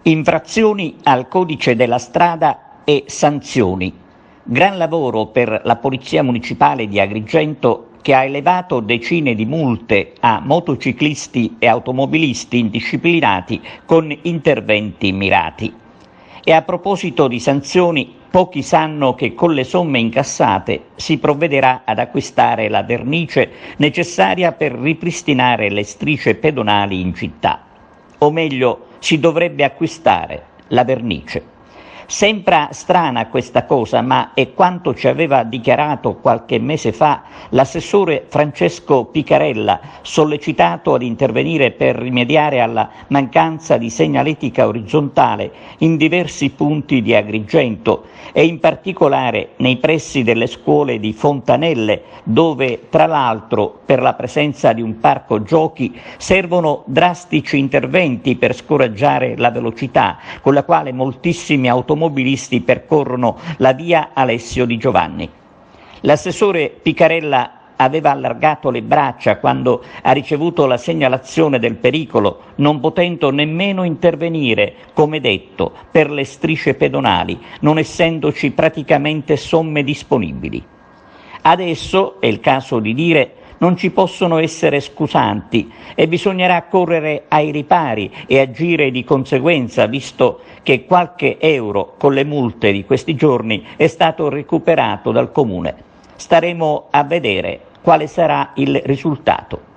Infrazioni al codice della strada e sanzioni. Gran lavoro per la Polizia Municipale di Agrigento, che ha elevato decine di multe a motociclisti e automobilisti indisciplinati con interventi mirati. E a proposito di sanzioni, pochi sanno che con le somme incassate si provvederà ad acquistare la vernice necessaria per ripristinare le strisce pedonali in città. O meglio, si dovrebbe acquistare la vernice. Sembra strana questa cosa, ma è quanto ci aveva dichiarato qualche mese fa l'assessore Francesco Picarella, sollecitato ad intervenire per rimediare alla mancanza di segnaletica orizzontale in diversi punti di Agrigento e in particolare nei pressi delle scuole di Fontanelle, dove tra l'altro per la presenza di un parco giochi servono drastici interventi per scoraggiare la velocità con la quale moltissimi automobilisti percorrono la via Alessio Di Giovanni. L'assessore Picarella aveva allargato le braccia quando ha ricevuto la segnalazione del pericolo, non potendo nemmeno intervenire, come detto, per le strisce pedonali, non essendoci praticamente somme disponibili. Adesso, è il caso di dire, non ci possono essere scusanti e bisognerà correre ai ripari e agire di conseguenza, visto che qualche euro con le multe di questi giorni è stato recuperato dal Comune. Staremo a vedere quale sarà il risultato.